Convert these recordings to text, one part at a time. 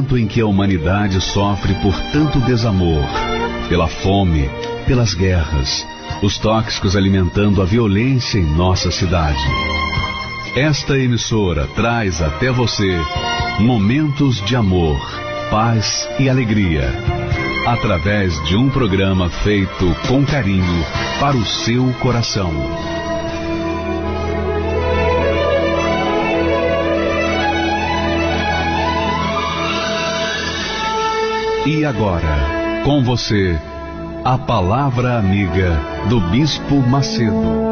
momento em que a humanidade sofre por tanto desamor, pela fome, pelas guerras, os tóxicos alimentando a violência em nossa cidade. Esta emissora traz até você momentos de amor, paz e alegria, através de um programa feito com carinho para o seu coração. E agora, com você, a Palavra Amiga do Bispo Macedo.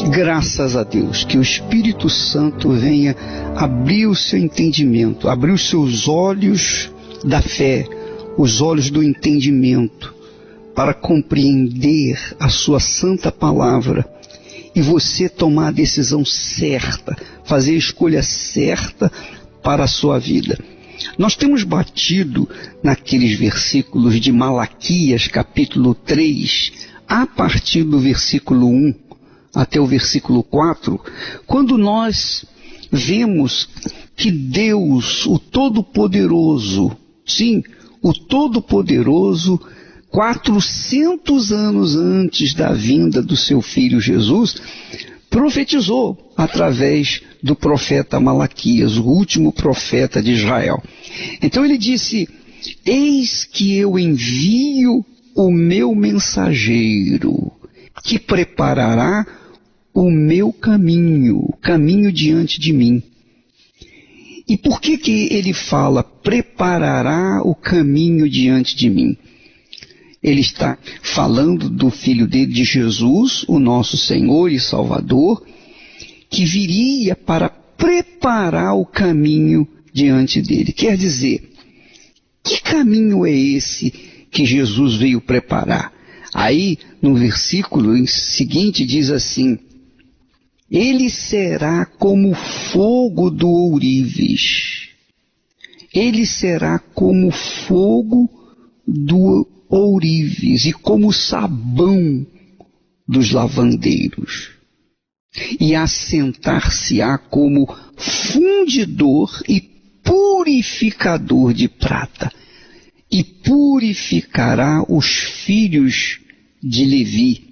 Graças a Deus, que o Espírito Santo venha abrir o seu entendimento, abrir os seus olhos da fé, os olhos do entendimento, para compreender a sua santa palavra e você tomar a decisão certa, fazer a escolha certa para a sua vida. Nós temos batido naqueles versículos de Malaquias, capítulo 3, a partir do versículo 1, até o versículo 4, quando nós vemos que Deus, o Todo-Poderoso, sim, o Todo-Poderoso, 400 anos antes da vinda do seu Filho Jesus, profetizou através do profeta Malaquias, o último profeta de Israel. Então ele disse: eis que eu envio o meu mensageiro, que preparará o meu caminho, caminho diante de mim. E por que ele fala, preparará o caminho diante de mim? Ele está falando do Filho dele, de Jesus, o nosso Senhor e Salvador, que viria para preparar o caminho diante dele. Quer dizer, que caminho é esse que Jesus veio preparar? Aí, no versículo seguinte, diz assim: ele será como fogo do ourives. Ele será como fogo do ourives e como sabão dos lavandeiros. E assentar-se-á como fundidor e purificador de prata. E purificará os filhos de Levi.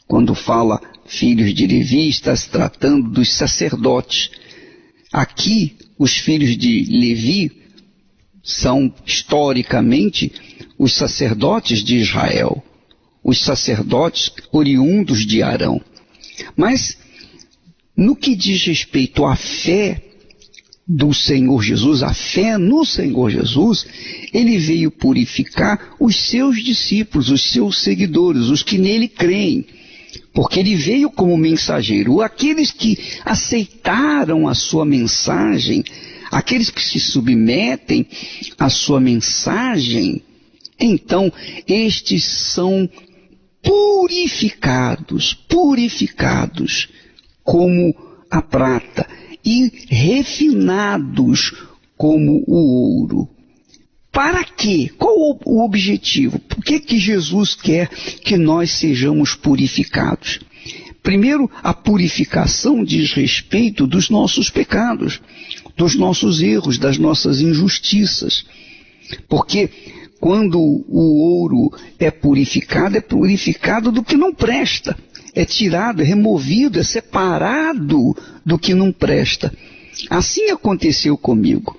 Quando fala filhos de Levi, está se tratando dos sacerdotes. Aqui, os filhos de Levi são, historicamente, os sacerdotes de Israel, os sacerdotes oriundos de Arão. Mas, no que diz respeito à fé do Senhor Jesus, a fé no Senhor Jesus, ele veio purificar os seus discípulos, os seus seguidores, os que nele creem. Porque ele veio como mensageiro. Aqueles que aceitaram a sua mensagem, aqueles que se submetem à sua mensagem, então estes são purificados como a prata e refinados como o ouro. Para quê? Qual o objetivo? Por que Jesus quer que nós sejamos purificados? Primeiro, a purificação diz respeito dos nossos pecados, dos nossos erros, das nossas injustiças. Porque quando o ouro é purificado do que não presta. É tirado, é removido, é separado do que não presta. Assim aconteceu comigo.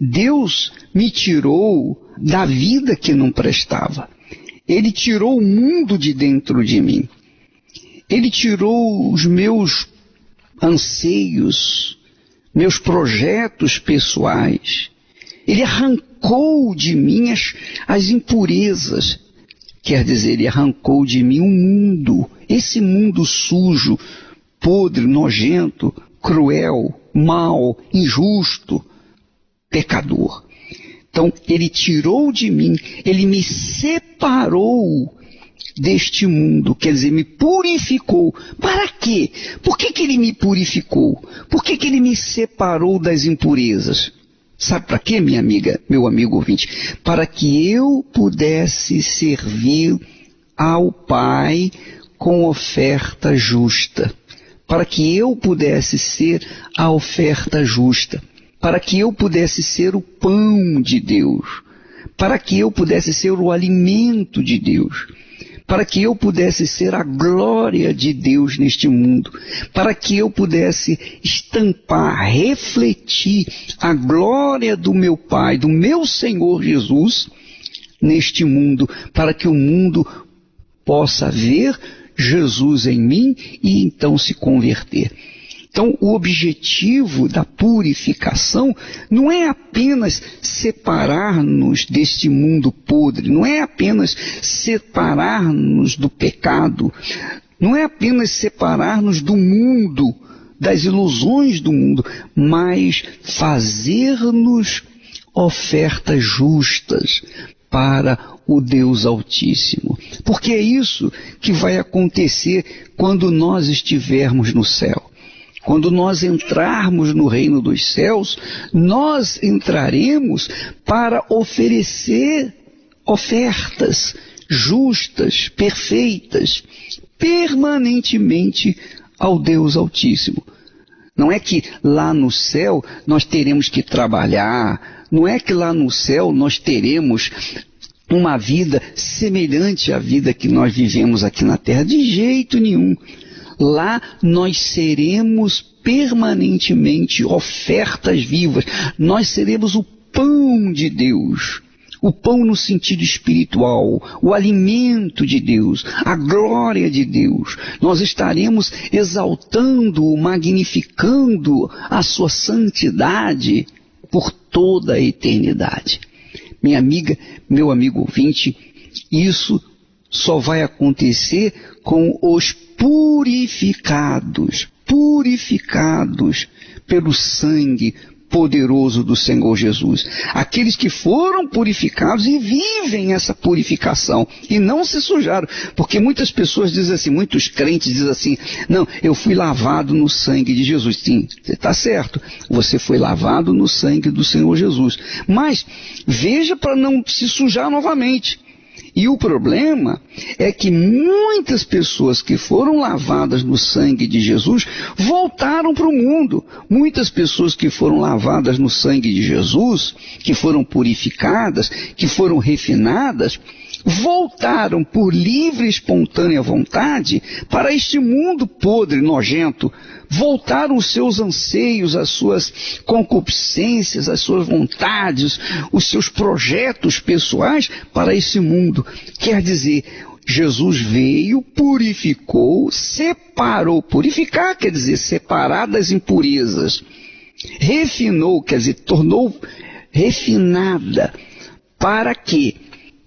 Deus me tirou da vida que não prestava. Ele tirou o mundo de dentro de mim. Ele tirou os meus anseios, meus projetos pessoais. Ele arrancou de mim as impurezas. Quer dizer, ele arrancou de mim o mundo, esse mundo sujo, podre, nojento, cruel, mau, injusto, pecador. Então, ele tirou de mim, ele me separou deste mundo, quer dizer, me purificou. Para quê? Por que ele me purificou? Por que ele me separou das impurezas? Sabe para quê, minha amiga, meu amigo ouvinte? Para que eu pudesse servir ao Pai com oferta justa. Para que eu pudesse ser a oferta justa. Para que eu pudesse ser o pão de Deus. Para que eu pudesse ser o alimento de Deus. Para que eu pudesse ser a glória de Deus neste mundo, para que eu pudesse estampar, refletir a glória do meu Pai, do meu Senhor Jesus, neste mundo, para que o mundo possa ver Jesus em mim e então se converter. Então, o objetivo da purificação não é apenas separar-nos deste mundo podre, não é apenas separar-nos do pecado, não é apenas separar-nos do mundo, das ilusões do mundo, mas fazer-nos ofertas justas para o Deus Altíssimo. Porque é isso que vai acontecer quando nós estivermos no céu. Quando nós entrarmos no reino dos céus, nós entraremos para oferecer ofertas justas, perfeitas, permanentemente ao Deus Altíssimo. Não é que lá no céu nós teremos que trabalhar, não é que lá no céu nós teremos uma vida semelhante à vida que nós vivemos aqui na terra, de jeito nenhum. Lá nós seremos permanentemente ofertas vivas, nós seremos o pão de Deus, o pão no sentido espiritual, o alimento de Deus, a glória de Deus. Nós estaremos exaltando, magnificando a sua santidade por toda a eternidade. Minha amiga, meu amigo ouvinte, isso só vai acontecer com os purificados pelo sangue poderoso do Senhor Jesus. Aqueles que foram purificados e vivem essa purificação e não se sujaram. Porque muitas pessoas dizem assim, muitos crentes dizem assim, não, eu fui lavado no sangue de Jesus. Sim, você está certo, você foi lavado no sangue do Senhor Jesus. Mas veja para não se sujar novamente. E o problema é que muitas pessoas que foram lavadas no sangue de Jesus voltaram para o mundo. Muitas pessoas que foram lavadas no sangue de Jesus, que foram purificadas, que foram refinadas, voltaram por livre e espontânea vontade para este mundo podre, nojento. Voltaram os seus anseios, as suas concupiscências, as suas vontades, os seus projetos pessoais para esse mundo. Quer dizer, Jesus veio, purificou, separou. Purificar quer dizer separar das impurezas. Refinou, quer dizer, tornou refinada. Para quê?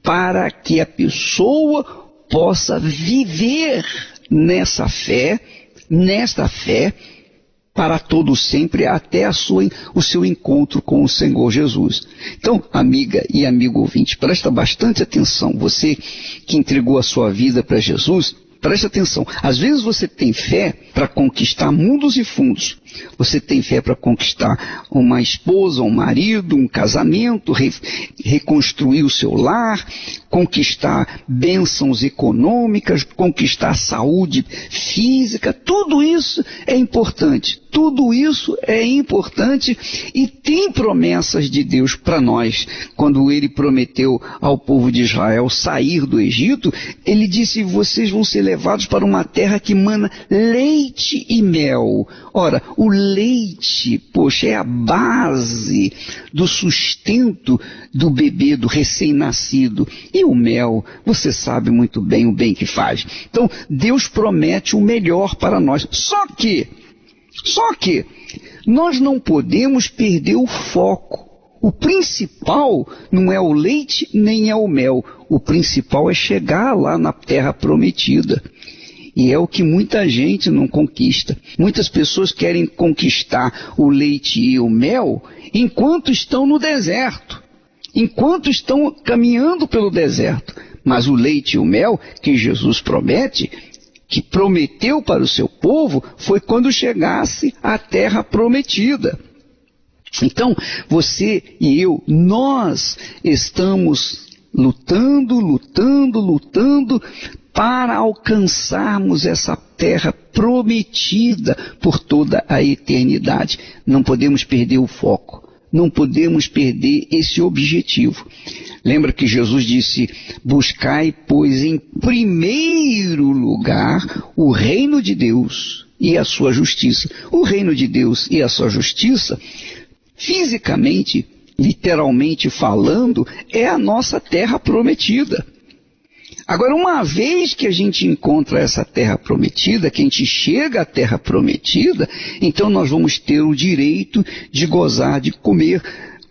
Para que a pessoa possa viver nesta fé, para todo sempre, até o seu encontro com o Senhor Jesus. Então, amiga e amigo ouvinte, presta bastante atenção. Você que entregou a sua vida para Jesus, presta atenção. Às vezes você tem fé para conquistar mundos e fundos. Você tem fé para conquistar uma esposa, um marido, um casamento, reconstruir o seu lar, conquistar bênçãos econômicas, conquistar saúde física. Tudo isso é importante. Tudo isso é importante e tem promessas de Deus para nós. Quando ele prometeu ao povo de Israel sair do Egito, ele disse, vocês vão ser levados para uma terra que mana leite e mel. Ora, o leite, poxa, é a base do sustento do bebê, do recém-nascido. E o mel, você sabe muito bem o bem que faz. Então, Deus promete o melhor para nós. Só que, nós não podemos perder o foco. O principal não é o leite nem é o mel. O principal é chegar lá na terra prometida. E é o que muita gente não conquista. Muitas pessoas querem conquistar o leite e o mel enquanto estão no deserto, enquanto estão caminhando pelo deserto. Mas o leite e o mel que Jesus promete, que prometeu para o seu povo, foi quando chegasse à terra prometida. Então, você e eu, nós estamos lutando para alcançarmos essa terra prometida por toda a eternidade. Não podemos perder o foco, não podemos perder esse objetivo. Lembra que Jesus disse: buscai, pois, em primeiro lugar o reino de Deus e a sua justiça. O reino de Deus e a sua justiça, fisicamente, literalmente falando, é a nossa terra prometida. Agora, uma vez que a gente encontra essa terra prometida, que a gente chega à terra prometida, então nós vamos ter o direito de gozar, de comer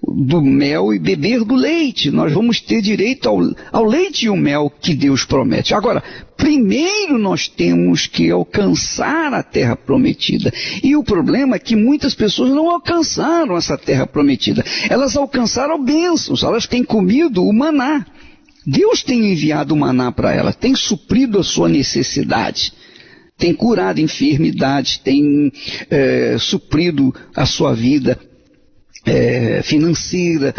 do mel e beber do leite. Nós vamos ter direito ao leite e o mel que Deus promete. Agora, primeiro nós temos que alcançar a terra prometida. E o problema é que muitas pessoas não alcançaram essa terra prometida. Elas alcançaram bênçãos, elas têm comido o maná. Deus tem enviado o maná para ela, tem suprido a sua necessidade, tem curado enfermidades, tem suprido a sua vida financeira,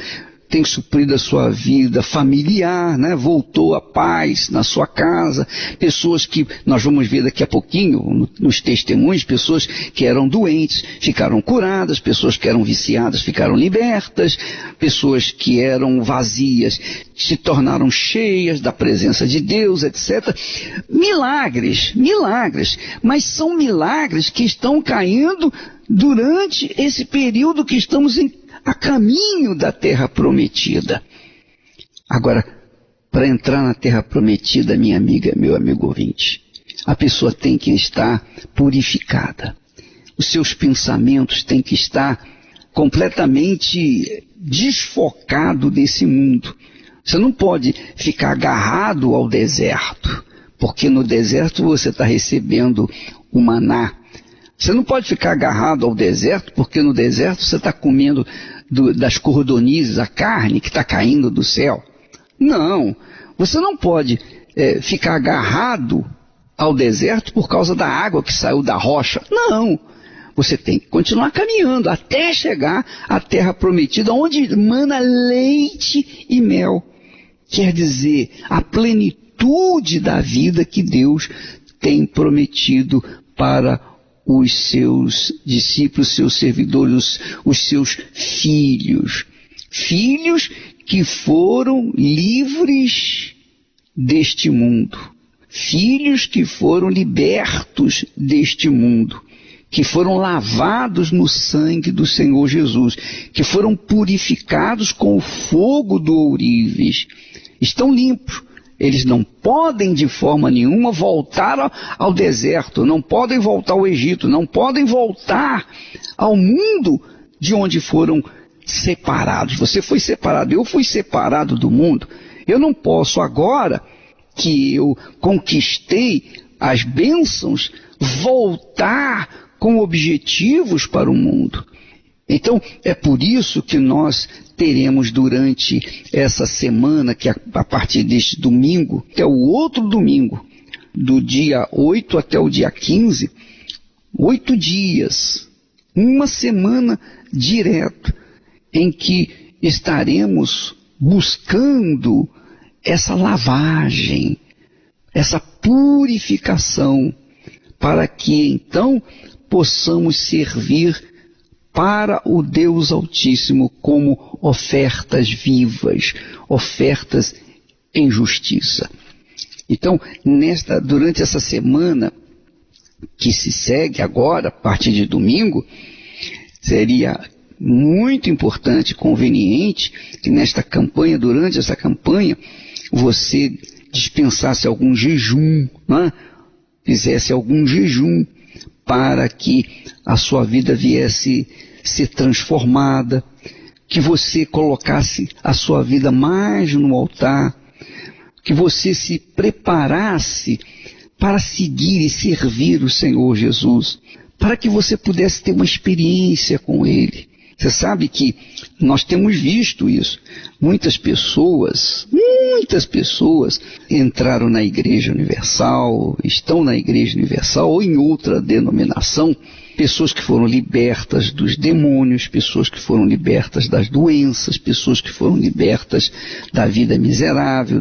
tem suprido a sua vida familiar, né? Voltou a paz na sua casa. Pessoas que, nós vamos ver daqui a pouquinho, nos testemunhos, pessoas que eram doentes, ficaram curadas, pessoas que eram viciadas, ficaram libertas, pessoas que eram vazias, se tornaram cheias da presença de Deus, etc. Milagres, mas são milagres que estão caindo durante esse período que estamos a caminho da terra prometida. Agora, para entrar na terra prometida, minha amiga, meu amigo ouvinte, a pessoa tem que estar purificada. Os seus pensamentos têm que estar completamente desfocado desse mundo. Você não pode ficar agarrado ao deserto, porque no deserto você está recebendo o maná. Você não pode ficar agarrado ao deserto, porque no deserto você está comendo das cordonizes, a carne que está caindo do céu. Não, você não pode ficar agarrado ao deserto por causa da água que saiu da rocha. Não, você tem que continuar caminhando até chegar à terra prometida, onde mana leite e mel. Quer dizer, a plenitude da vida que Deus tem prometido para os seus discípulos, seus servidores, os seus filhos. Filhos que foram livres deste mundo. Filhos que foram libertos deste mundo. Que foram lavados no sangue do Senhor Jesus. Que foram purificados com o fogo do ourives. Estão limpos. Eles não podem de forma nenhuma voltar ao deserto, não podem voltar ao Egito, não podem voltar ao mundo de onde foram separados. Você foi separado, eu fui separado do mundo. Eu não posso agora que eu conquistei as bênçãos voltar com objetivos para o mundo. Então, é por isso que nós teremos durante essa semana, que a partir deste domingo, até o outro domingo, do dia 8 até o dia 15, 8 dias, uma semana direto, em que estaremos buscando essa lavagem, essa purificação, para que então possamos servir para o Deus Altíssimo como ofertas vivas, ofertas em justiça. Então, durante essa semana que se segue agora, a partir de domingo, seria muito importante, conveniente, que nesta campanha, durante essa campanha, você dispensasse algum jejum, né? Fizesse algum jejum para que a sua vida viesse ser transformada, que você colocasse a sua vida mais no altar, que você se preparasse para seguir e servir o Senhor Jesus, para que você pudesse ter uma experiência com Ele. Você sabe que nós temos visto isso. Muitas pessoas Muitas pessoas entraram na Igreja Universal, estão na Igreja Universal ou em outra denominação, pessoas que foram libertas dos demônios, pessoas que foram libertas das doenças, pessoas que foram libertas da vida miserável,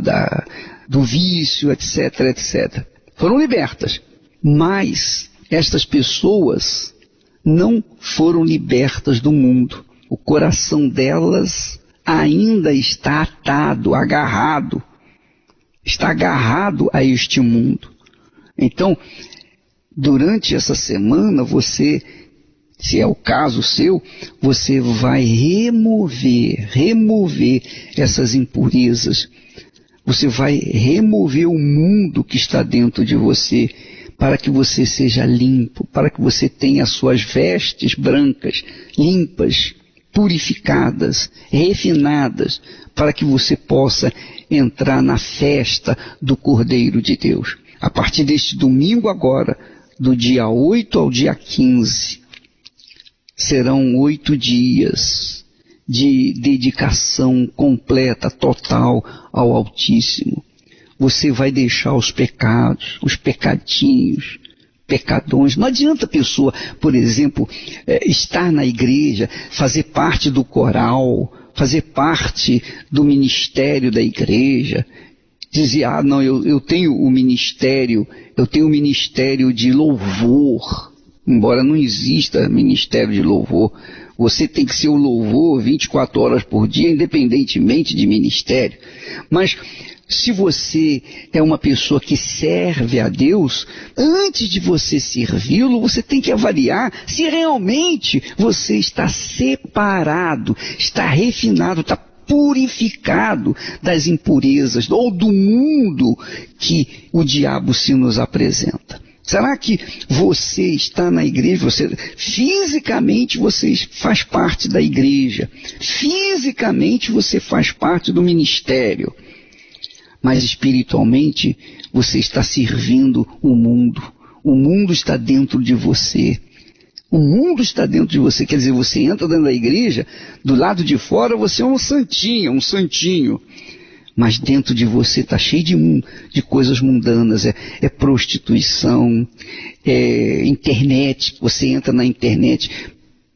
do vício, etc, etc. Foram libertas, mas estas pessoas não foram libertas do mundo. O coração delas ainda está atado, agarrado, está agarrado a este mundo. Então, durante essa semana, você, se é o caso seu, você vai remover essas impurezas. Você vai remover o mundo que está dentro de você, para que você seja limpo, para que você tenha as suas vestes brancas, limpas, purificadas, refinadas, para que você possa entrar na festa do Cordeiro de Deus. A partir deste domingo agora, do dia 8 ao dia 15, serão 8 dias de dedicação completa, total ao Altíssimo. Você vai deixar os pecados, os pecadinhos, pecadões. Não adianta a pessoa, por exemplo, estar na igreja, fazer parte do coral, fazer parte do ministério da igreja, dizer, não, eu tenho o ministério de louvor, embora não exista ministério de louvor. Você tem que ser o louvor 24 horas por dia, independentemente de ministério. Mas se você é uma pessoa que serve a Deus, antes de você servi-lo, você tem que avaliar se realmente você está separado, está refinado, está purificado das impurezas ou do mundo que o diabo se nos apresenta. Será que você está na igreja, fisicamente você faz parte da igreja, fisicamente você faz parte do ministério, mas espiritualmente você está servindo o mundo está dentro de você. O mundo está dentro de você, quer dizer, você entra dentro da igreja, do lado de fora você é um santinho, mas dentro de você está cheio de coisas mundanas, é prostituição, é internet, você entra na internet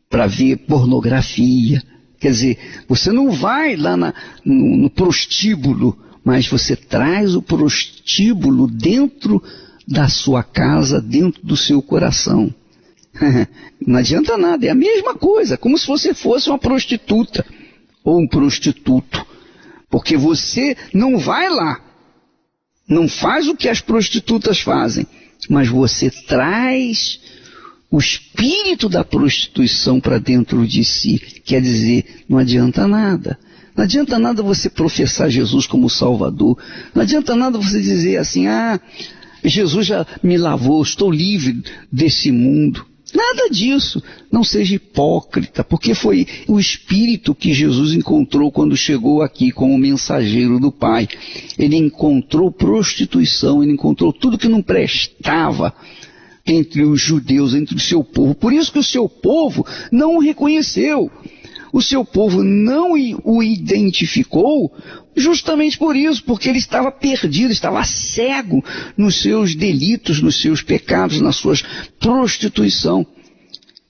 para ver pornografia, quer dizer, você não vai lá no prostíbulo, mas você traz o prostíbulo dentro da sua casa, dentro do seu coração. Não adianta nada, é a mesma coisa, como se você fosse uma prostituta ou um prostituto, porque você não vai lá, não faz o que as prostitutas fazem, mas você traz o espírito da prostituição para dentro de si. Quer dizer, não adianta nada. Não adianta nada você professar Jesus como Salvador, não adianta nada você dizer assim, Jesus já me lavou, estou livre desse mundo. Nada disso, não seja hipócrita, porque foi o Espírito que Jesus encontrou quando chegou aqui como mensageiro do Pai. Ele encontrou prostituição, ele encontrou tudo que não prestava entre os judeus, entre o seu povo. Por isso que o seu povo não o reconheceu. O seu povo não o identificou justamente por isso, porque ele estava perdido, estava cego nos seus delitos, nos seus pecados, na sua prostituição.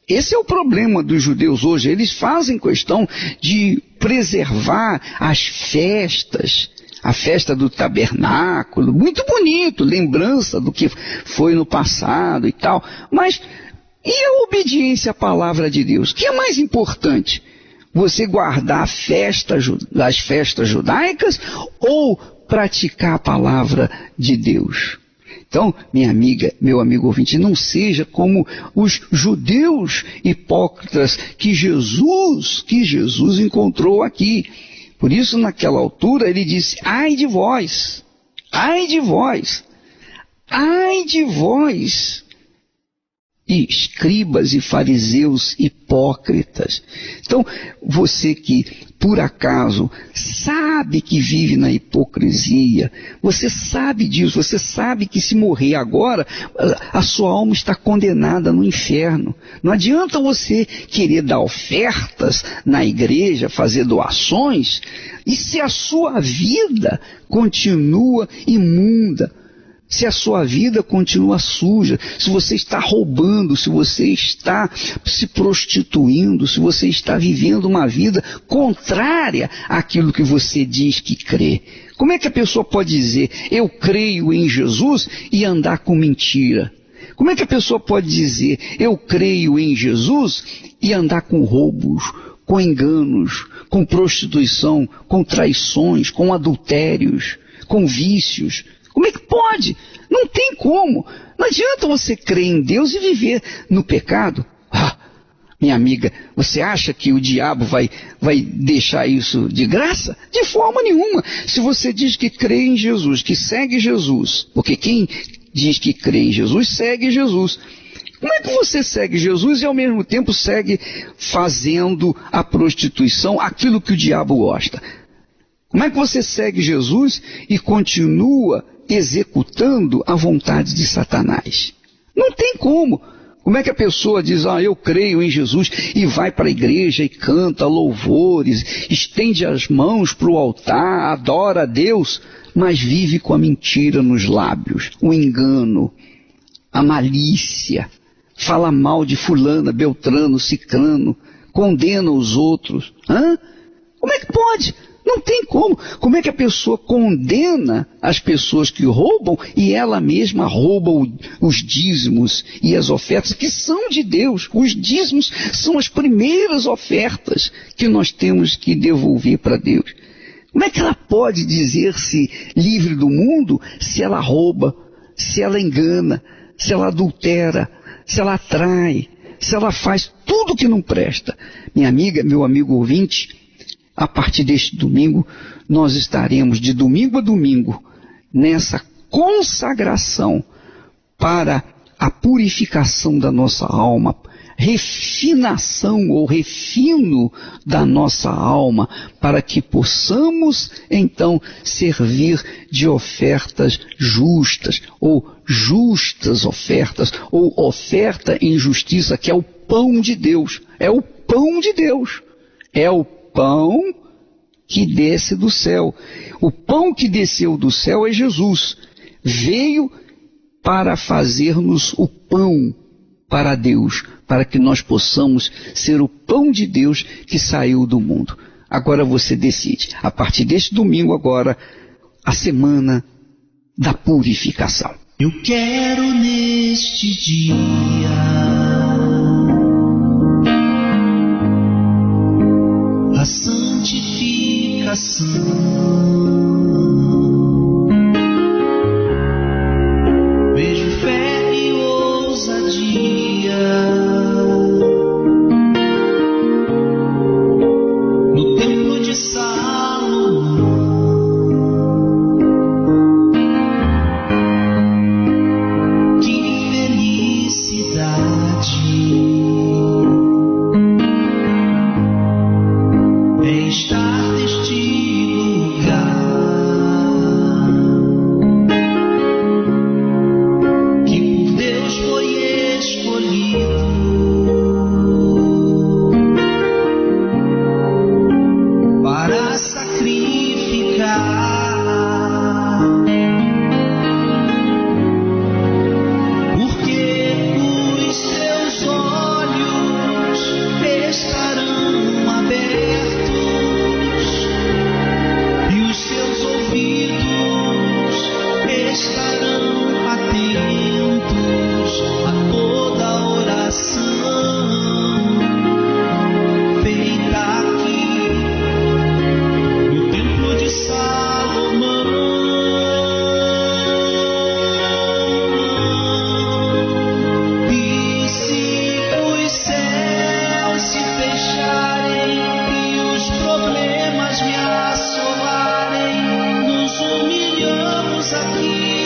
Esse é o problema dos judeus hoje. Eles fazem questão de preservar as festas, a festa do tabernáculo, muito bonito, lembrança do que foi no passado e tal, mas e a obediência à palavra de Deus? O que é mais importante? Você guardar as festas judaicas ou praticar a palavra de Deus? Então, minha amiga, meu amigo ouvinte, não seja como os judeus hipócritas que Jesus encontrou aqui. Por isso, naquela altura, ele disse, ai de vós, escribas e fariseus hipócritas. Então, você que por acaso sabe que vive na hipocrisia, você sabe disso, você sabe que se morrer agora, a sua alma está condenada no inferno. Não adianta você querer dar ofertas na igreja, fazer doações, e se a sua vida continua imunda, se a sua vida continua suja, se você está roubando, se você está se prostituindo, se você está vivendo uma vida contrária àquilo que você diz que crê. Como é que a pessoa pode dizer, eu creio em Jesus e andar com mentira? Como é que a pessoa pode dizer, eu creio em Jesus e andar com roubos, com enganos, com prostituição, com traições, com adultérios, com vícios? Como é que pode? Não tem como. Não adianta você crer em Deus e viver no pecado. Minha amiga, você acha que o diabo vai deixar isso de graça? De forma nenhuma. Se você diz que crê em Jesus, que segue Jesus, porque quem diz que crê em Jesus, segue Jesus. Como é que você segue Jesus e ao mesmo tempo segue fazendo a prostituição, aquilo que o diabo gosta? Como é que você segue Jesus e continua executando a vontade de Satanás? Não tem como. Como é que a pessoa diz, eu creio em Jesus, e vai para a igreja e canta louvores, estende as mãos para o altar, adora a Deus, mas vive com a mentira nos lábios, o engano, a malícia, fala mal de fulana, beltrano, cicrano, condena os outros? Como é que pode? Não tem como. Como é que a pessoa condena as pessoas que roubam e ela mesma rouba os dízimos e as ofertas que são de Deus? Os dízimos são as primeiras ofertas que nós temos que devolver para Deus. Como é que ela pode dizer-se livre do mundo se ela rouba, se ela engana, se ela adultera, se ela trai, se ela faz tudo que não presta? Minha amiga, meu amigo ouvinte, a partir deste domingo, nós estaremos de domingo a domingo nessa consagração para a purificação da nossa alma, refinação ou refino da nossa alma, para que possamos então servir de ofertas justas, ou justas ofertas, ou oferta em justiça, que é o pão de Deus. É o pão de Deus. É o pão que desce do céu. O pão que desceu do céu é Jesus. Veio para fazer-nos o pão para Deus, para que nós possamos ser o pão de Deus que saiu do mundo. Agora você decide. A partir deste domingo agora, a semana da purificação. Eu quero neste dia a santificação, vejo fé e ousadia no templo de Salomão, que felicidade estar neste lugar, que por Deus foi escolhido para sacrificar, porque os seus olhos estarão abertos e os seus ouvidos estarão atentos a toda oração feita aqui no templo de Salomão. E se os céus se fecharem e os problemas me assolarem, nos humilhamos aqui,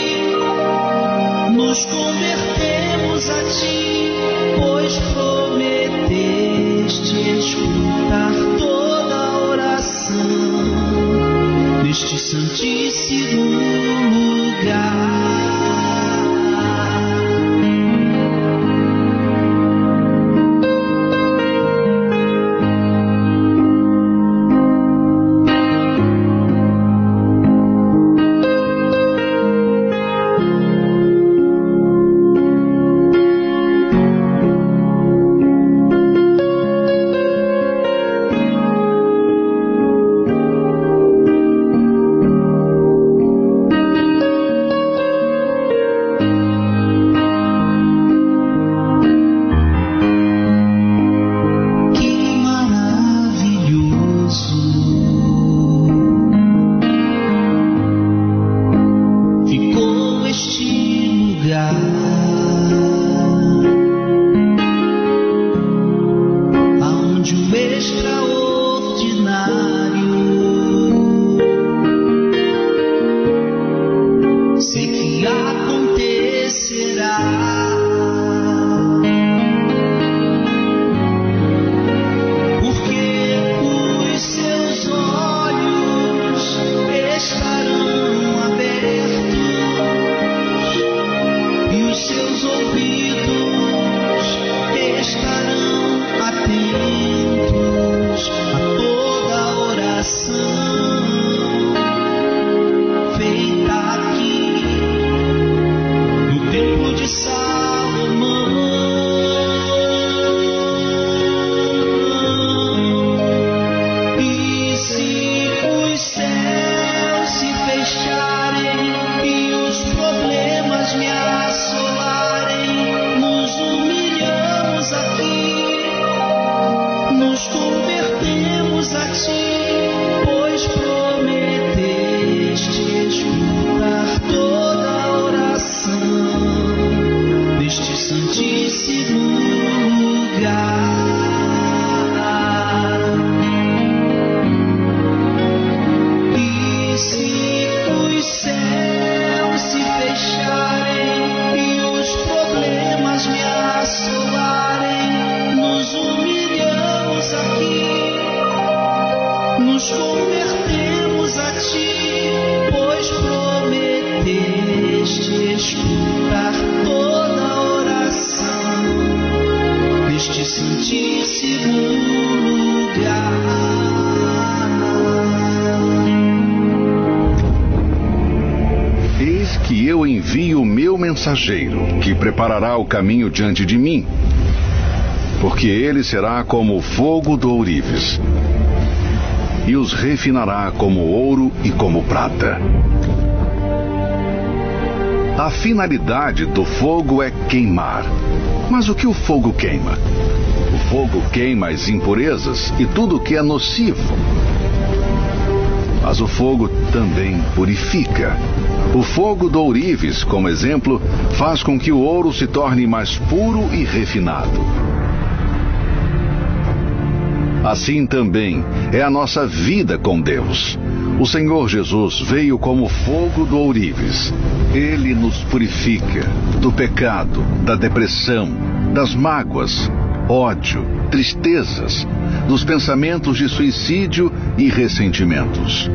nos convertemos a ti, pois prometeste escutar toda oração neste santíssimo lugar. Mensageiro que preparará o caminho diante de mim, porque ele será como o fogo do ourives e os refinará como ouro e como prata. A finalidade do fogo é queimar. Mas o que o fogo queima? O fogo queima as impurezas e tudo o que é nocivo. Mas o fogo também purifica. O fogo do ourives, como exemplo, faz com que o ouro se torne mais puro e refinado. Assim também é a nossa vida com Deus. O Senhor Jesus veio como fogo do ourives. Ele nos purifica do pecado, da depressão, das mágoas, ódio, tristezas, dos pensamentos de suicídio e ressentimentos.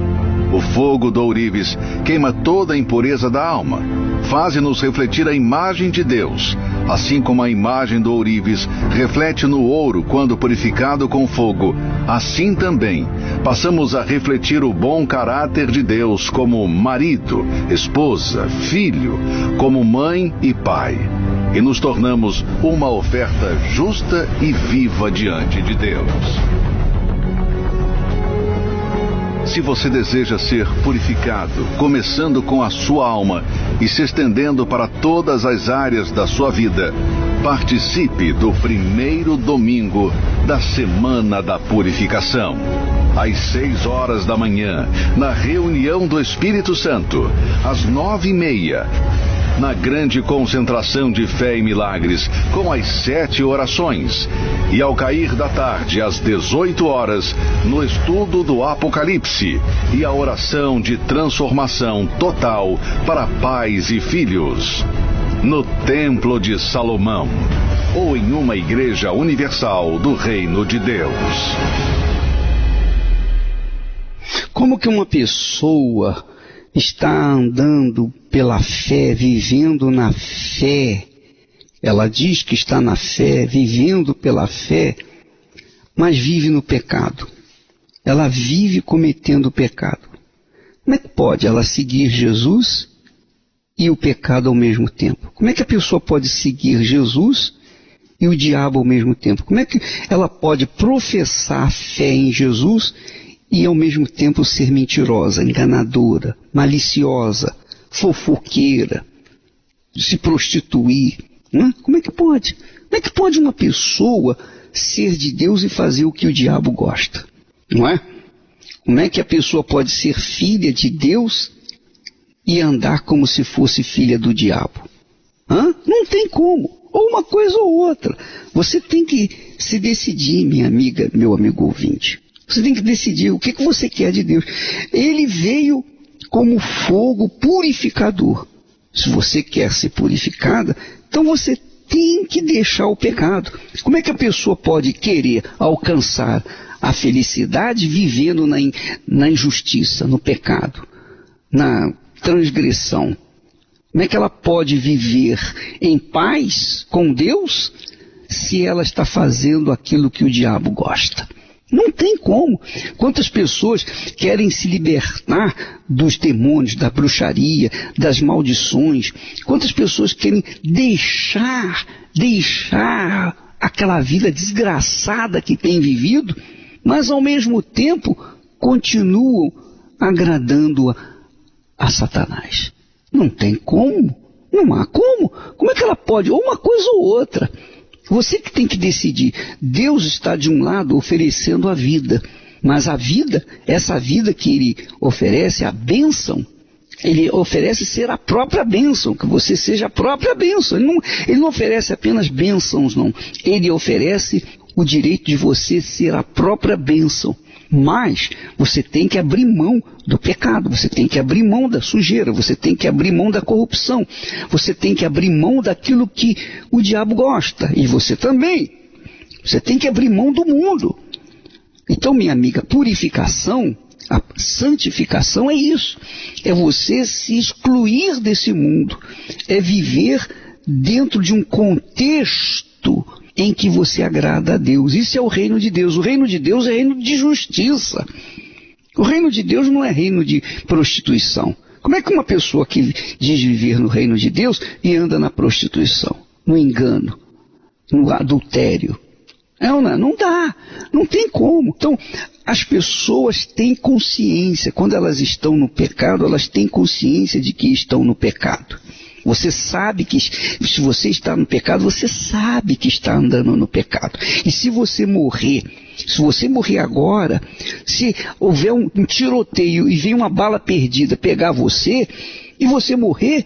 O fogo do ourives queima toda a impureza da alma, faz-nos refletir a imagem de Deus, assim como a imagem do ourives reflete no ouro quando purificado com fogo. Assim também passamos a refletir o bom caráter de Deus como marido, esposa, filho, como mãe e pai, e nos tornamos uma oferta justa e viva diante de Deus. Se você deseja ser purificado, começando com a sua alma e se estendendo para todas as áreas da sua vida, participe do primeiro domingo da Semana da Purificação. Às 6 horas da manhã, na reunião do Espírito Santo, às 9h30, na grande concentração de fé e milagres, com as 7 orações, e ao cair da tarde, às 18 horas, no estudo do Apocalipse e a oração de transformação total para pais e filhos. no Templo de Salomão ou em uma igreja universal do Reino de Deus. Como que uma pessoa está andando pela fé, vivendo na fé? Ela diz que está na fé, vivendo pela fé, mas vive no pecado. Ela vive cometendo pecado. Como é que pode ela seguir Jesus e o pecado ao mesmo tempo? Como é que a pessoa pode seguir Jesus e o diabo ao mesmo tempo? Como é que ela pode professar fé em Jesus e ao mesmo tempo ser mentirosa, enganadora, maliciosa, fofoqueira, se prostituir? Como é que pode? Como é que pode uma pessoa ser de Deus e fazer o que o diabo gosta? Não é? Como é que a pessoa pode ser filha de Deus e andar como se fosse filha do diabo? Não tem como. Ou uma coisa ou outra. Você tem que se decidir, minha amiga, meu amigo ouvinte. Você tem que decidir o que você quer de Deus. Ele veio como fogo purificador. Se você quer ser purificada, então você tem que deixar o pecado. Como é que a pessoa pode querer alcançar a felicidade vivendo na injustiça, no pecado, na transgressão? Como é que ela pode viver em paz com Deus se ela está fazendo aquilo que o diabo gosta? Não tem como. Quantas pessoas querem se libertar dos demônios, da bruxaria, das maldições? Quantas pessoas querem deixar aquela vida desgraçada que tem vivido, mas ao mesmo tempo continuam agradando a Satanás? Não tem como. Não há como. Como é que ela pode? Ou uma coisa ou outra. Você que tem que decidir. Deus está de um lado oferecendo a vida, mas a vida, essa vida que Ele oferece, a bênção, Ele oferece ser a própria bênção, que você seja a própria bênção. Ele não oferece apenas bênçãos, não. Ele oferece o direito de você ser a própria bênção. Mas você tem que abrir mão do pecado, você tem que abrir mão da sujeira, você tem que abrir mão da corrupção, você tem que abrir mão daquilo que o diabo gosta, e você também. Você tem que abrir mão do mundo. Então, minha amiga, purificação, a santificação é isso. É você se excluir desse mundo, é viver dentro de um contexto em que você agrada a Deus. Isso é o reino de Deus. O reino de Deus é reino de justiça. O reino de Deus não é reino de prostituição. Como é que uma pessoa que diz viver no reino de Deus e anda na prostituição, no engano, no adultério? Não dá, não tem como. Então, as pessoas têm consciência, quando elas estão no pecado, elas têm consciência de que estão no pecado. Você sabe que, se você está no pecado, você sabe que está andando no pecado. E se você morrer agora, se houver um tiroteio e vem uma bala perdida pegar você, e você morrer,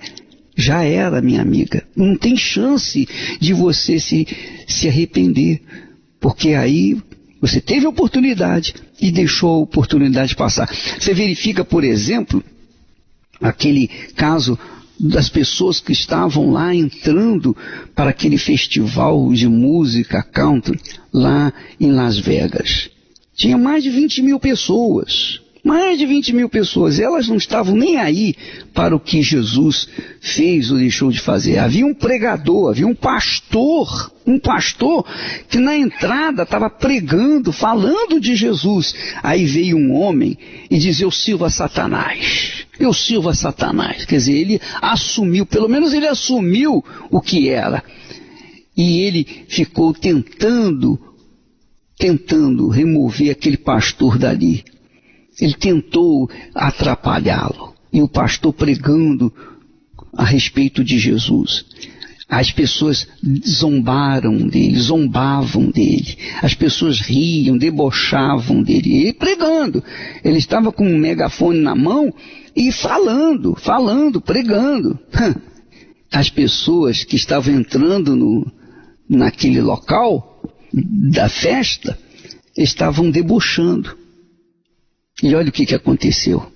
já era, minha amiga. Não tem chance de você se arrepender, porque aí você teve a oportunidade e deixou a oportunidade passar. Você verifica, por exemplo, aquele caso das pessoas que estavam lá entrando para aquele festival de música country lá em Las Vegas. Tinha mais de 20 mil pessoas. Mais de 20 mil pessoas. Elas não estavam nem aí para o que Jesus fez ou deixou de fazer. Havia um pregador, havia um pastor que na entrada estava pregando, falando de Jesus. Aí veio um homem e dizia: eu sirvo a Satanás. Eu sirvo a Satanás. Quer dizer, ele assumiu, pelo menos ele assumiu o que era. E ele ficou tentando remover aquele pastor dali. Ele tentou atrapalhá-lo. E o pastor pregando a respeito de Jesus. As pessoas zombavam dele. As pessoas riam, debochavam dele. E ele pregando. Ele estava com um megafone na mão e falando, pregando. As pessoas que estavam entrando naquele local da festa estavam debochando. E olha o que aconteceu.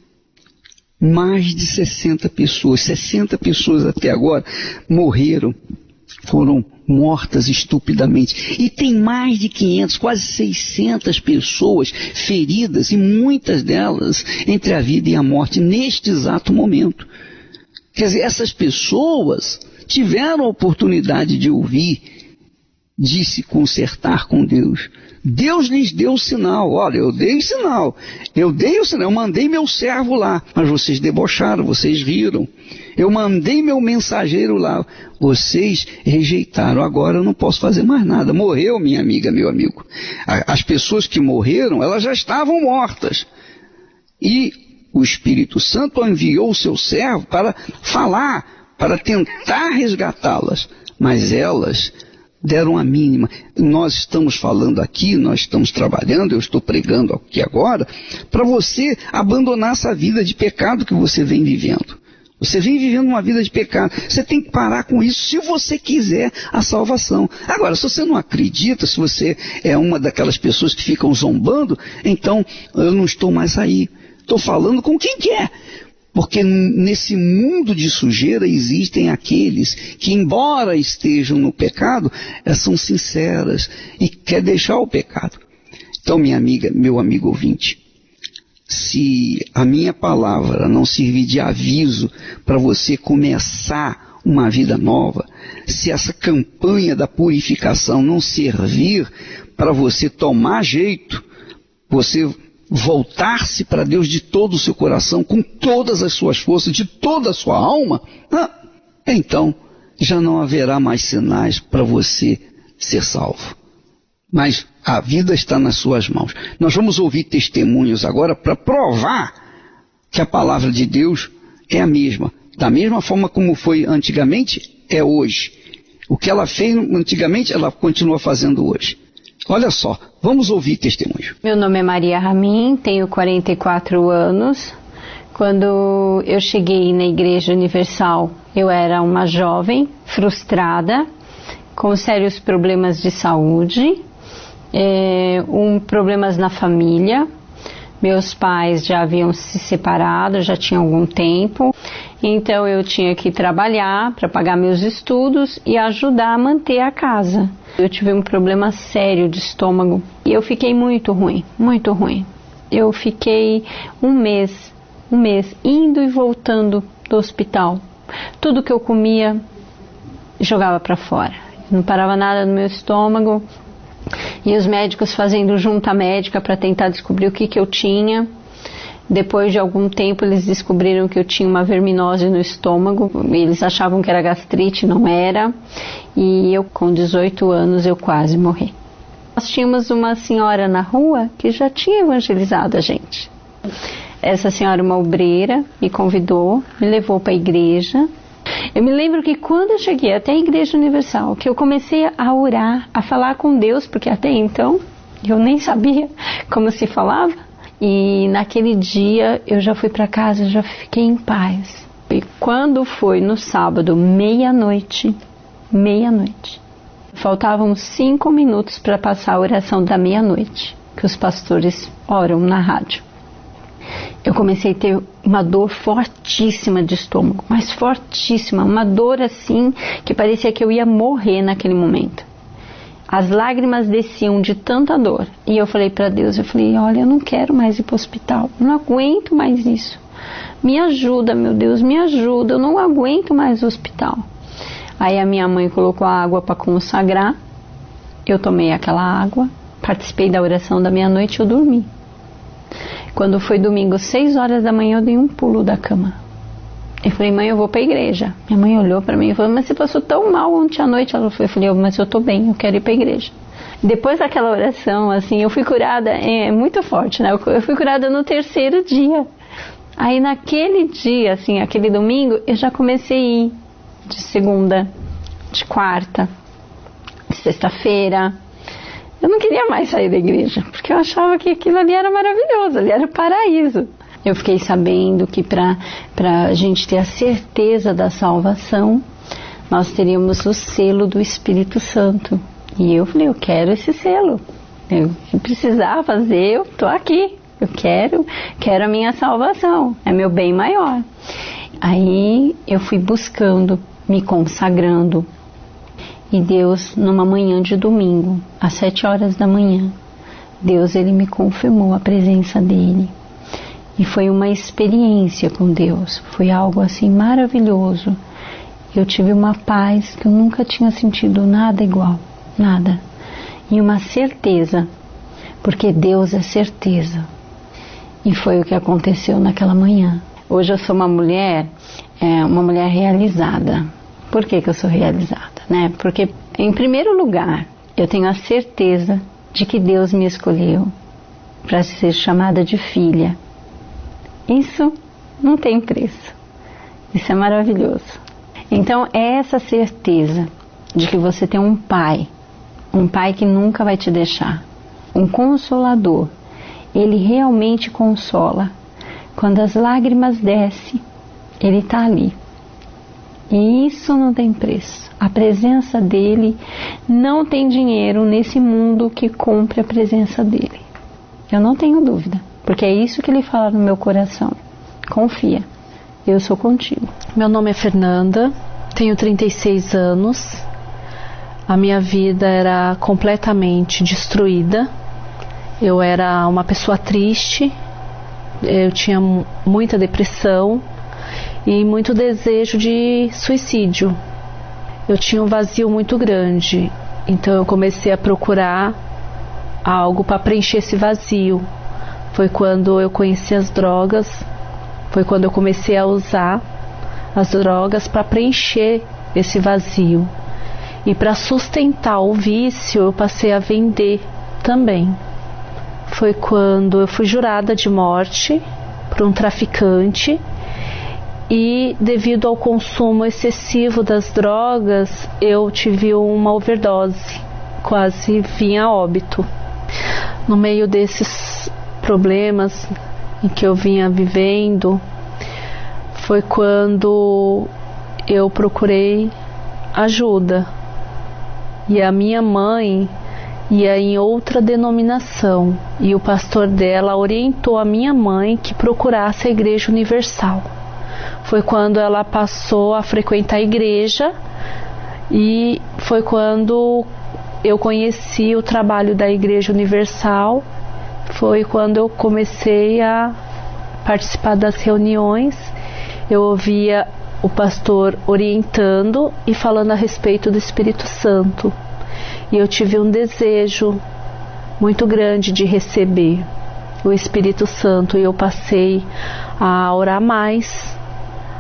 Mais de 60 pessoas, 60 pessoas até agora morreram, foram mortas estupidamente. E tem mais de 500, quase 600 pessoas feridas, e muitas delas entre a vida e a morte, neste exato momento. Quer dizer, essas pessoas tiveram a oportunidade de ouvir, de se consertar com Deus. Deus lhes deu o sinal. Olha, eu dei o sinal, eu mandei meu servo lá, mas vocês debocharam, vocês riram. Eu mandei meu mensageiro lá, vocês rejeitaram. Agora eu não posso fazer mais nada. Morreu, minha amiga, meu amigo. As pessoas que morreram, elas já estavam mortas. E o Espírito Santo enviou o seu servo para falar, para tentar resgatá-las. Mas elas deram a mínima. Nós estamos falando aqui, nós estamos trabalhando, eu estou pregando aqui agora, para você abandonar essa vida de pecado que você vem vivendo. Você vem vivendo uma vida de pecado. Você tem que parar com isso se você quiser a salvação. Agora, se você não acredita, se você é uma daquelas pessoas que ficam zombando, então eu não estou mais aí. Estou falando com quem quer. Porque nesse mundo de sujeira existem aqueles que, embora estejam no pecado, são sinceras e querem deixar o pecado. Então, minha amiga, meu amigo ouvinte, se a minha palavra não servir de aviso para você começar uma vida nova, se essa campanha da purificação não servir para você tomar jeito, você voltar-se para Deus de todo o seu coração, com todas as suas forças, de toda a sua alma, então já não haverá mais sinais para você ser salvo. Mas a vida está nas suas mãos. Nós vamos ouvir testemunhos agora para provar que a palavra de Deus é a mesma. Da mesma forma como foi antigamente, é hoje. O que ela fez antigamente, ela continua fazendo hoje. Olha só, vamos ouvir testemunho. Meu nome é Maria Ramin, tenho 44 anos. Quando eu cheguei na Igreja Universal, eu era uma jovem, frustrada, com sérios problemas de saúde, problemas na família. Meus pais já haviam se separado, já tinha algum tempo, então eu tinha que trabalhar para pagar meus estudos e ajudar a manter a casa. Eu tive um problema sério de estômago e eu fiquei muito ruim, muito ruim. Eu fiquei um mês indo e voltando do hospital. Tudo que eu comia, jogava para fora. Não parava nada no meu estômago. E os médicos fazendo junta médica para tentar descobrir o que eu tinha. Depois de algum tempo eles descobriram que eu tinha uma verminose no estômago. Eles achavam que era gastrite, não era. E eu, com 18 anos, eu quase morri. Nós tínhamos uma senhora na rua que já tinha evangelizado a gente. Essa senhora, uma obreira, me convidou, me levou para a igreja. Eu me lembro que quando eu cheguei até a Igreja Universal, que eu comecei a orar, a falar com Deus, porque até então eu nem sabia como se falava. E naquele dia eu já fui para casa, já fiquei em paz. E quando foi no sábado, meia-noite, faltavam 5 minutos para passar a oração da meia-noite, que os pastores oram na rádio. Eu comecei a ter uma dor fortíssima de estômago, mas fortíssima, uma dor assim que parecia que eu ia morrer naquele momento. As lágrimas desciam de tanta dor e eu falei para Deus, olha, eu não quero mais ir para o hospital, eu não aguento mais isso. Me ajuda, meu Deus, me ajuda, eu não aguento mais o hospital. Aí a minha mãe colocou a água para consagrar, eu tomei aquela água, participei da oração da meia-noite e eu dormi. Quando foi domingo, 6 horas da manhã, eu dei um pulo da cama. Eu falei, mãe, eu vou para a igreja. Minha mãe olhou para mim e falou, mas você passou tão mal ontem à noite. Eu falei, mas eu estou bem, eu quero ir para a igreja. Depois daquela oração, assim, eu fui curada, é muito forte, né? Eu fui curada no 3º dia. Aí naquele dia, assim, aquele domingo, eu já comecei a ir de segunda, de quarta, de sexta-feira. Eu não queria mais sair da igreja, porque eu achava que aquilo ali era maravilhoso, ali era o paraíso. Eu fiquei sabendo que para a gente ter a certeza da salvação, nós teríamos o selo do Espírito Santo. E eu falei, eu quero esse selo. Se precisar fazer, eu estou aqui. Eu quero a minha salvação, é meu bem maior. Aí eu fui buscando, me consagrando. E Deus, numa manhã de domingo, às 7 horas da manhã, Deus, Ele me confirmou a presença dEle. E foi uma experiência com Deus, foi algo assim maravilhoso. Eu tive uma paz que eu nunca tinha sentido nada igual, nada. E uma certeza, porque Deus é certeza. E foi o que aconteceu naquela manhã. Hoje eu sou uma mulher realizada. Por que eu sou realizada? Porque, em primeiro lugar, eu tenho a certeza de que Deus me escolheu para ser chamada de filha. Isso não tem preço. Isso é maravilhoso. Então, é essa certeza de que você tem um pai que nunca vai te deixar, um consolador. Ele realmente consola. Quando as lágrimas descem, Ele está ali. E isso não tem preço. A presença dEle não tem dinheiro nesse mundo que compre a presença dEle. Eu não tenho dúvida, porque é isso que Ele fala no meu coração. Confia, eu sou contigo. Meu nome é Fernanda, tenho 36 anos. A minha vida era completamente destruída. Eu era uma pessoa triste, eu tinha muita depressão e muito desejo de suicídio. Eu tinha um vazio muito grande, então eu comecei a procurar algo para preencher esse vazio. Foi quando eu conheci as drogas, foi quando eu comecei a usar as drogas para preencher esse vazio. E para sustentar o vício, eu passei a vender também. Foi quando eu fui jurada de morte por um traficante e, devido ao consumo excessivo das drogas, eu tive uma overdose, quase vim a óbito. No meio desses problemas em que eu vinha vivendo, foi quando eu procurei ajuda. E a minha mãe ia em outra denominação, e o pastor dela orientou a minha mãe que procurasse a Igreja Universal. Foi quando ela passou a frequentar a igreja, e foi quando eu conheci o trabalho da Igreja Universal. Foi quando eu comecei a participar das reuniões. Eu ouvia o pastor orientando e falando a respeito do Espírito Santo. E eu tive um desejo muito grande de receber o Espírito Santo. E eu passei a orar mais,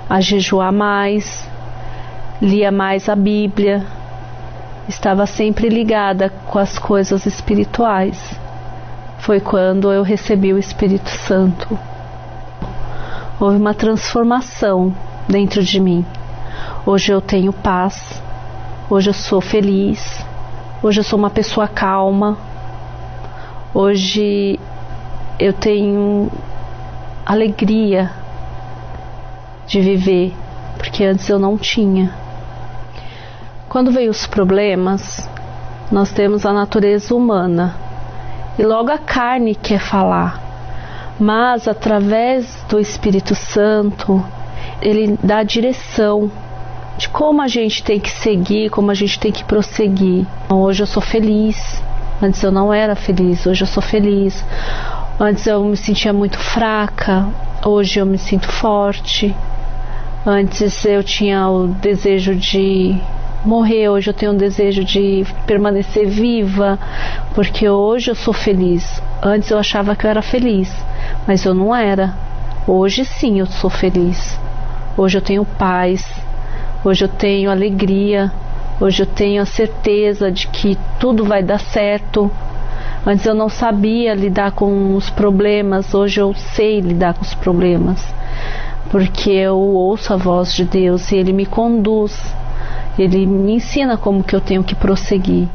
a jejuar mais, lia mais a Bíblia. Estava sempre ligada com as coisas espirituais. Foi quando eu recebi o Espírito Santo. Houve uma transformação dentro de mim. Hoje eu tenho paz, hoje eu sou feliz, hoje eu sou uma pessoa calma, hoje eu tenho alegria de viver, porque antes eu não tinha. Quando veio os problemas, nós temos a natureza humana e logo a carne quer falar, mas através do Espírito Santo, Ele dá a direção de como a gente tem que seguir, como a gente tem que prosseguir. Hoje eu sou feliz, antes eu não era feliz, hoje eu sou feliz. Antes eu me sentia muito fraca, hoje eu me sinto forte. Antes eu tinha o desejo de morrer, hoje eu tenho um desejo de permanecer viva, porque hoje eu sou feliz. Antes eu achava que eu era feliz, mas eu não era. Hoje sim eu sou feliz. Hoje eu tenho paz, hoje eu tenho alegria, hoje eu tenho a certeza de que tudo vai dar certo. Antes eu não sabia lidar com os problemas, hoje eu sei lidar com os problemas, porque eu ouço a voz de Deus e Ele me conduz, Ele me ensina como que eu tenho que prosseguir.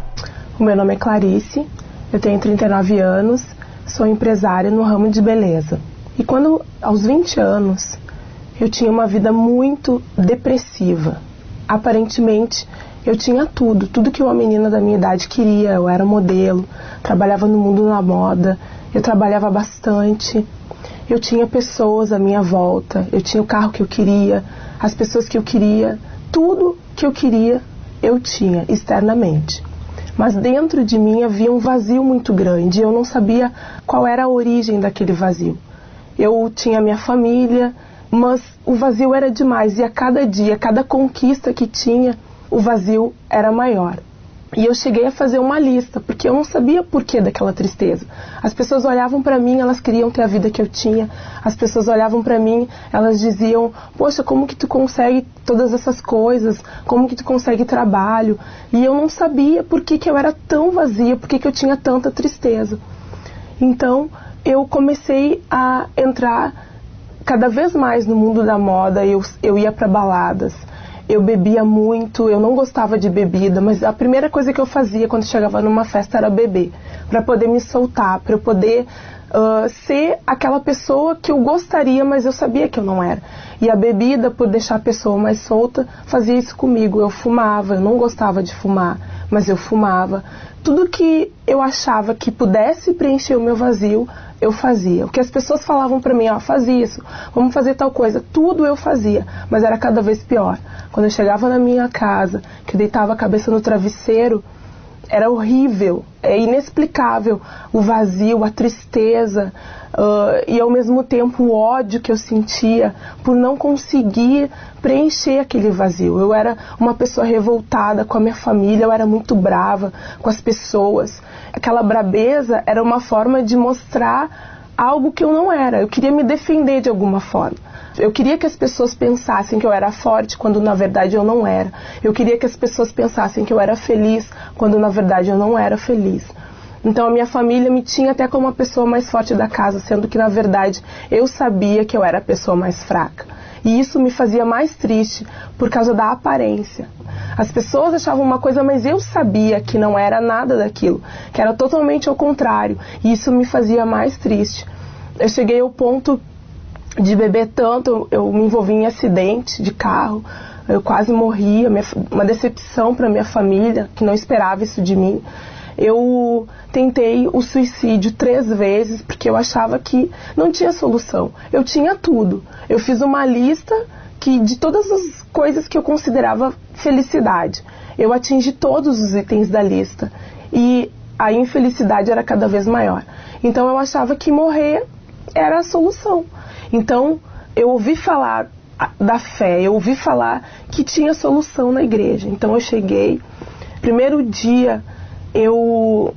O meu nome é Clarice, eu tenho 39 anos, sou empresária no ramo de beleza. E quando, aos 20 anos, eu tinha uma vida muito depressiva. Aparentemente, Eu tinha tudo que uma menina da minha idade queria. Eu era modelo, trabalhava no mundo da moda, eu trabalhava bastante. Eu tinha pessoas à minha volta, eu tinha o carro que eu queria, as pessoas que eu queria, tudo que eu queria eu tinha externamente. Mas dentro de mim havia um vazio muito grande e eu não sabia qual era a origem daquele vazio. Eu tinha minha família, mas o vazio era demais e a cada dia, cada conquista que tinha, o vazio era maior. E eu cheguei a fazer uma lista, porque eu não sabia porquê daquela tristeza. As pessoas olhavam para mim, elas queriam ter a vida que eu tinha. As pessoas olhavam para mim, elas diziam, poxa, como que tu consegue todas essas coisas? Como que tu consegue trabalho? E eu não sabia por que eu era tão vazia, por que eu tinha tanta tristeza. Então, eu comecei a entrar cada vez mais no mundo da moda, eu ia para baladas. Eu bebia muito, eu não gostava de bebida, mas a primeira coisa que eu fazia quando chegava numa festa era beber, para poder me soltar, para eu poder ser aquela pessoa que eu gostaria, mas eu sabia que eu não era. E a bebida, por deixar a pessoa mais solta, fazia isso comigo. Eu fumava, eu não gostava de fumar, mas eu fumava. Tudo que eu achava que pudesse preencher o meu vazio, eu fazia. O que as pessoas falavam para mim, faz isso, vamos fazer tal coisa, tudo eu fazia, mas era cada vez pior. Quando eu chegava na minha casa, que eu deitava a cabeça no travesseiro, era horrível, é inexplicável o vazio, a tristeza e ao mesmo tempo o ódio que eu sentia por não conseguir preencher aquele vazio. Eu era uma pessoa revoltada com a minha família, eu era muito brava com as pessoas. Aquela brabeza era uma forma de mostrar algo que eu não era. Eu queria me defender de alguma forma. Eu queria que as pessoas pensassem que eu era forte, quando na verdade eu não era. Eu queria que as pessoas pensassem que eu era feliz, quando na verdade eu não era feliz. Então a minha família me tinha até como a pessoa mais forte da casa, sendo que na verdade eu sabia que eu era a pessoa mais fraca. E isso me fazia mais triste por causa da aparência. As pessoas achavam uma coisa, mas eu sabia que não era nada daquilo, que era totalmente ao contrário. E isso me fazia mais triste. Eu cheguei ao ponto de beber tanto, eu me envolvi em acidente de carro, eu quase morri, uma decepção para minha família, que não esperava isso de mim. Eu tentei o suicídio 3 vezes, porque eu achava que não tinha solução. Eu tinha tudo. Eu fiz uma lista de todas as coisas que eu considerava felicidade. Eu atingi todos os itens da lista. E a infelicidade era cada vez maior. Então eu achava que morrer era a solução. Então eu ouvi falar da fé, eu ouvi falar que tinha solução na igreja. Então eu cheguei, primeiro dia eu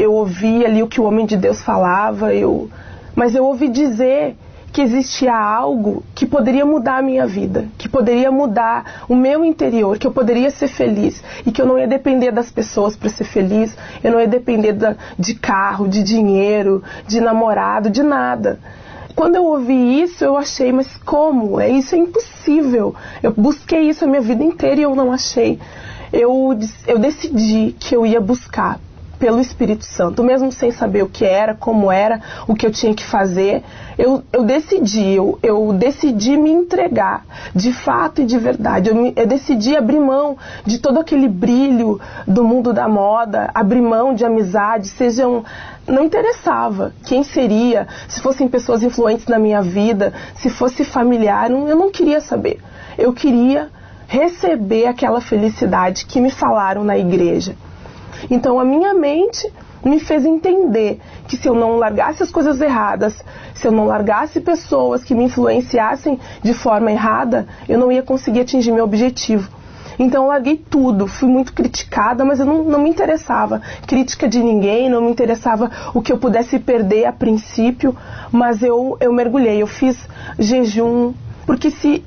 ouvi ali o que o homem de Deus falava, mas eu ouvi dizer que existia algo que poderia mudar a minha vida, que poderia mudar o meu interior, que eu poderia ser feliz e que eu não ia depender das pessoas para ser feliz, eu não ia depender de carro, de dinheiro, de namorado, de nada. Quando eu ouvi isso, eu achei, mas como? Isso é impossível. Eu busquei isso a minha vida inteira e eu não achei. Eu decidi que eu ia buscar pelo Espírito Santo, mesmo sem saber o que era, como era, o que eu tinha que fazer. Eu decidi me entregar, de fato e de verdade. Eu decidi abrir mão de todo aquele brilho do mundo da moda, abrir mão de amizade, não interessava quem seria, se fossem pessoas influentes na minha vida, se fosse familiar, eu não queria saber. Eu queria receber aquela felicidade que me falaram na igreja. Então a minha mente me fez entender que se eu não largasse as coisas erradas, se eu não largasse pessoas que me influenciassem de forma errada, eu não ia conseguir atingir meu objetivo. Então eu larguei tudo, fui muito criticada, mas eu não me interessava crítica de ninguém, não me interessava o que eu pudesse perder a princípio, mas eu mergulhei, eu fiz jejum, porque se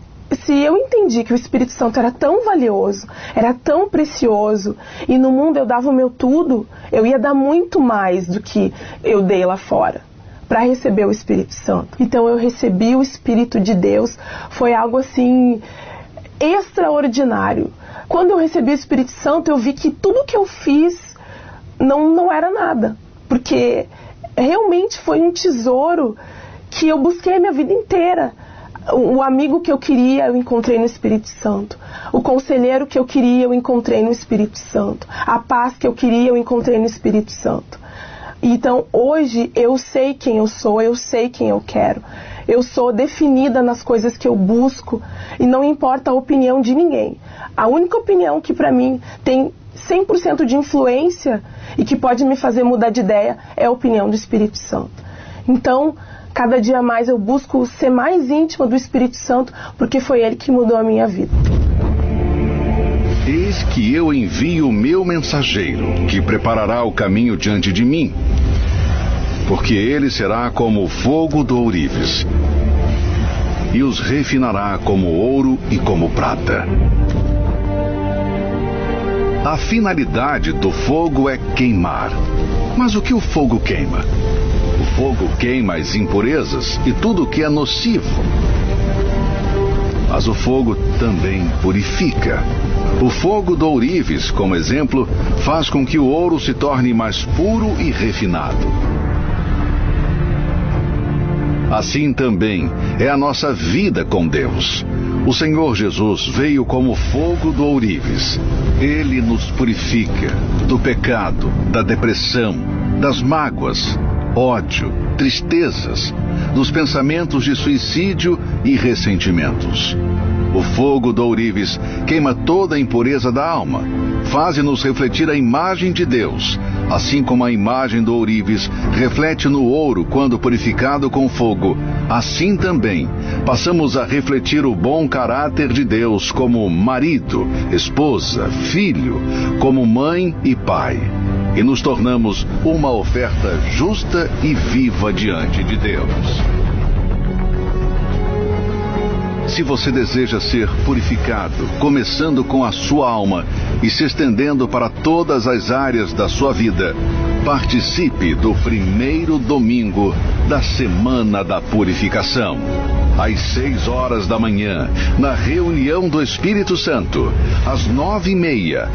eu entendi que o Espírito Santo era tão valioso, era tão precioso, e no mundo eu dava o meu tudo, eu ia dar muito mais do que eu dei lá fora para receber o Espírito Santo. Então eu recebi o Espírito de Deus, foi algo assim extraordinário. Quando eu recebi o Espírito Santo, eu vi que tudo que eu fiz não era nada, porque realmente foi um tesouro que eu busquei a minha vida inteira. O amigo que eu queria, eu encontrei no Espírito Santo. O conselheiro que eu queria, eu encontrei no Espírito Santo. A paz que eu queria, eu encontrei no Espírito Santo. Então, hoje, eu sei quem eu sou, eu sei quem eu quero. Eu sou definida nas coisas que eu busco e não importa a opinião de ninguém. A única opinião que para mim tem 100% de influência e que pode me fazer mudar de ideia é a opinião do Espírito Santo. Então, cada dia mais eu busco ser mais íntima do Espírito Santo, porque foi ele que mudou a minha vida. Eis que eu envio o meu mensageiro, que preparará o caminho diante de mim, porque ele será como o fogo do ourives, e os refinará como ouro e como prata. A finalidade do fogo é queimar. Mas o que o fogo queima? O fogo queima as impurezas e tudo o que é nocivo. Mas o fogo também purifica. O fogo do ourives, como exemplo, faz com que o ouro se torne mais puro e refinado. Assim também é a nossa vida com Deus. O Senhor Jesus veio como fogo do ourives. Ele nos purifica do pecado, da depressão, das mágoas, ódio, tristezas, dos pensamentos de suicídio e ressentimentos. O fogo do ourives queima toda a impureza da alma, faz-nos refletir a imagem de Deus, assim como a imagem do ourives reflete no ouro quando purificado com fogo. Assim também passamos a refletir o bom caráter de Deus como marido, esposa, filho, como mãe e pai. E nos tornamos uma oferta justa e viva diante de Deus. Se você deseja ser purificado, começando com a sua alma e se estendendo para todas as áreas da sua vida, participe do primeiro domingo da Semana da Purificação. Às 6 horas da manhã, na reunião do Espírito Santo, às 9h30,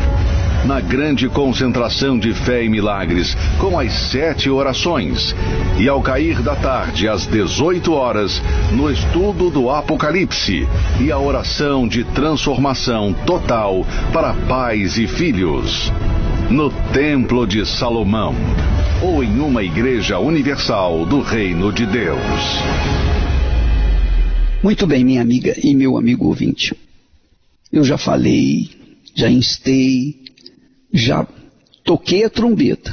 na grande concentração de fé e milagres, com as 7 orações, e ao cair da tarde, às 18 horas, no estudo do Apocalipse e a oração de transformação total para pais e filhos, no Templo de Salomão, ou em uma igreja universal do Reino de Deus. Muito bem, minha amiga e meu amigo ouvinte. Eu já falei, já instei, já toquei a trombeta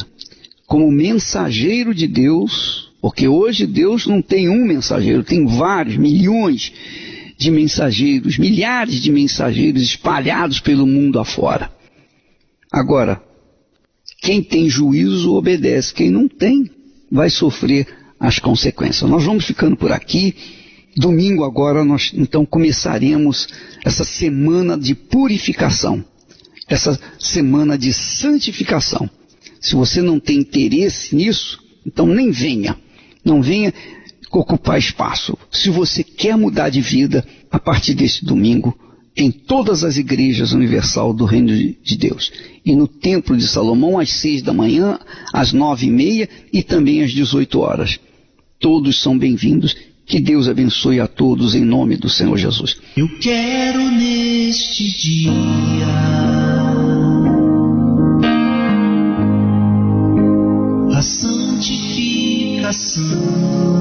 como mensageiro de Deus, porque hoje Deus não tem um mensageiro, tem vários, milhões de mensageiros, milhares de mensageiros espalhados pelo mundo afora. Agora, quem tem juízo obedece, quem não tem vai sofrer as consequências. Nós vamos ficando por aqui. Domingo agora nós então começaremos essa semana de purificação, essa semana de santificação. Se você não tem interesse nisso, então nem venha, não venha ocupar espaço. Se você quer mudar de vida, a partir desse domingo, em todas as igrejas universal do Reino de Deus, e no Templo de Salomão, às 6 da manhã, às 9h30 e também às 18 horas. Todos são bem-vindos. Que Deus abençoe a todos em nome do Senhor Jesus. Eu quero neste dia a santificação.